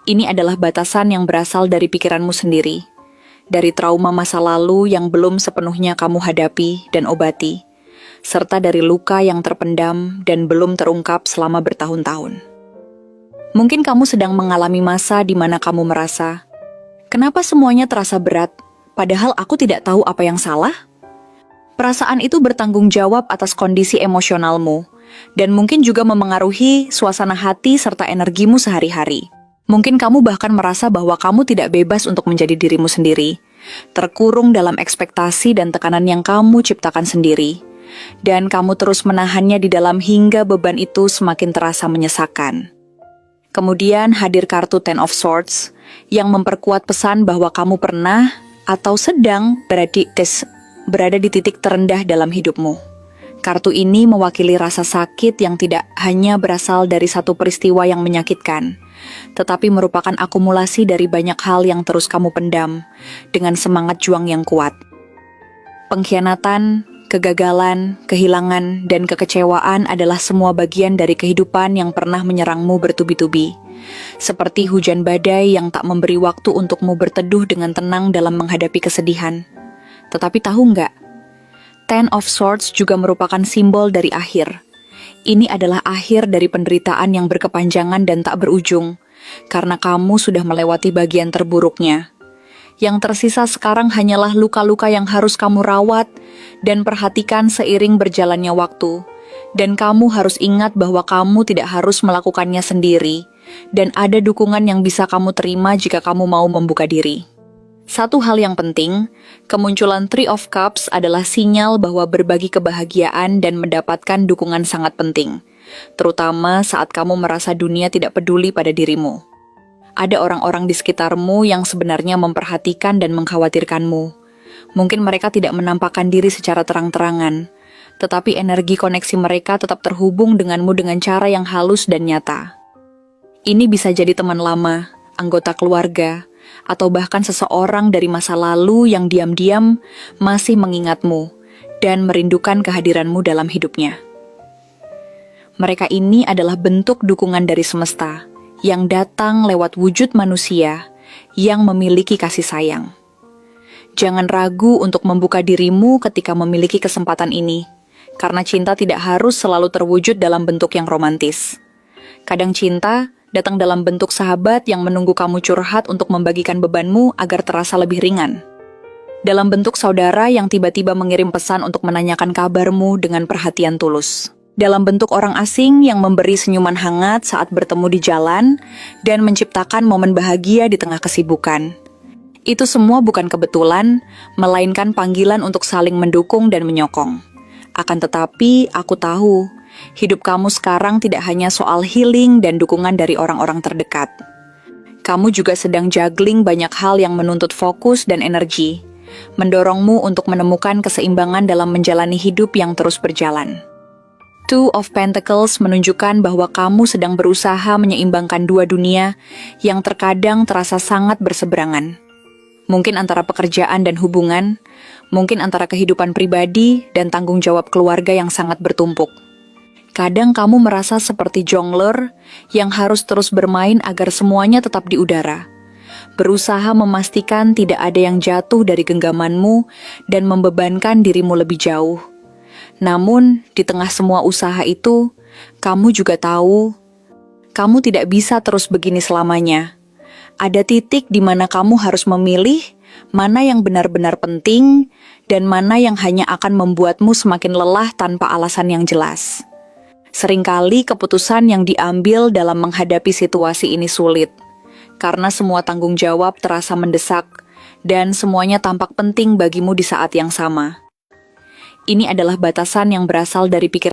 Ini adalah batasan yang berasal dari pikiranmu sendiri, dari trauma masa lalu yang belum sepenuhnya kamu hadapi dan obati, serta dari luka yang terpendam dan belum terungkap selama bertahun-tahun. Mungkin kamu sedang mengalami masa di mana kamu merasa, kenapa semuanya terasa berat, padahal aku tidak tahu apa yang salah? Perasaan itu bertanggung jawab atas kondisi emosionalmu, dan mungkin juga memengaruhi suasana hati serta energimu sehari-hari. Mungkin kamu bahkan merasa bahwa kamu tidak bebas untuk menjadi dirimu sendiri, terkurung dalam ekspektasi dan tekanan yang kamu ciptakan sendiri, dan kamu terus menahannya di dalam hingga beban itu semakin terasa menyesakan. Kemudian hadir kartu Ten of Swords yang memperkuat pesan bahwa kamu pernah atau sedang berada di titik terendah dalam hidupmu. Kartu ini mewakili rasa sakit yang tidak hanya berasal dari satu peristiwa yang menyakitkan, tetapi merupakan akumulasi dari banyak hal yang terus kamu pendam dengan semangat juang yang kuat. Pengkhianatan, kegagalan, kehilangan, dan kekecewaan adalah semua bagian dari kehidupan yang pernah menyerangmu bertubi-tubi. Seperti hujan badai yang tak memberi waktu untukmu berteduh dengan tenang dalam menghadapi kesedihan. Tetapi tahu nggak? Ten of Swords juga merupakan simbol dari akhir. Ini adalah akhir dari penderitaan yang berkepanjangan dan tak berujung, karena kamu sudah melewati bagian terburuknya. Yang tersisa sekarang hanyalah luka-luka yang harus kamu rawat dan perhatikan seiring berjalannya waktu. Dan kamu harus ingat bahwa kamu tidak harus melakukannya sendiri, dan ada dukungan yang bisa kamu terima jika kamu mau membuka diri. Satu hal yang penting, kemunculan Three of Cups adalah sinyal bahwa berbagi kebahagiaan dan mendapatkan dukungan sangat penting, terutama saat kamu merasa dunia tidak peduli pada dirimu. Ada orang-orang di sekitarmu yang sebenarnya memperhatikan dan mengkhawatirkanmu. Mungkin mereka tidak menampakkan diri secara terang-terangan, tetapi energi koneksi mereka tetap terhubung denganmu dengan cara yang halus dan nyata. Ini bisa jadi teman lama, anggota keluarga, atau bahkan seseorang dari masa lalu yang diam-diam masih mengingatmu dan merindukan kehadiranmu dalam hidupnya. Mereka ini adalah bentuk dukungan dari semesta yang datang lewat wujud manusia yang memiliki kasih sayang. Jangan ragu untuk membuka dirimu ketika memiliki kesempatan ini, karena cinta tidak harus selalu terwujud dalam bentuk yang romantis. Kadang cinta datang dalam bentuk sahabat yang menunggu kamu curhat untuk membagikan bebanmu agar terasa lebih ringan. Dalam bentuk saudara yang tiba-tiba mengirim pesan untuk menanyakan kabarmu dengan perhatian tulus. Dalam bentuk orang asing yang memberi senyuman hangat saat bertemu di jalan dan menciptakan momen bahagia di tengah kesibukan. Itu semua bukan kebetulan, melainkan panggilan untuk saling mendukung dan menyokong. Akan tetapi, aku tahu, hidup kamu sekarang tidak hanya soal healing dan dukungan dari orang-orang terdekat. Kamu juga sedang juggling banyak hal yang menuntut fokus dan energi, mendorongmu untuk menemukan keseimbangan dalam menjalani hidup yang terus berjalan. Two of Pentacles menunjukkan bahwa kamu sedang berusaha menyeimbangkan dua dunia yang terkadang terasa sangat berseberangan. Mungkin antara pekerjaan dan hubungan, mungkin antara kehidupan pribadi dan tanggung jawab keluarga yang sangat bertumpuk. Kadang kamu merasa seperti jongler yang harus terus bermain agar semuanya tetap di udara. Berusaha memastikan tidak ada yang jatuh dari genggamanmu dan membebankan dirimu lebih jauh. Namun, di tengah semua usaha itu, kamu juga tahu, kamu tidak bisa terus begini selamanya. Ada titik di mana kamu harus memilih mana yang benar-benar penting dan mana yang hanya akan membuatmu semakin lelah tanpa alasan yang jelas. Seringkali keputusan yang diambil dalam menghadapi situasi ini sulit, karena semua tanggung jawab terasa mendesak dan semuanya tampak penting bagimu di saat yang sama. Ini adalah batasan yang berasal dari pikiran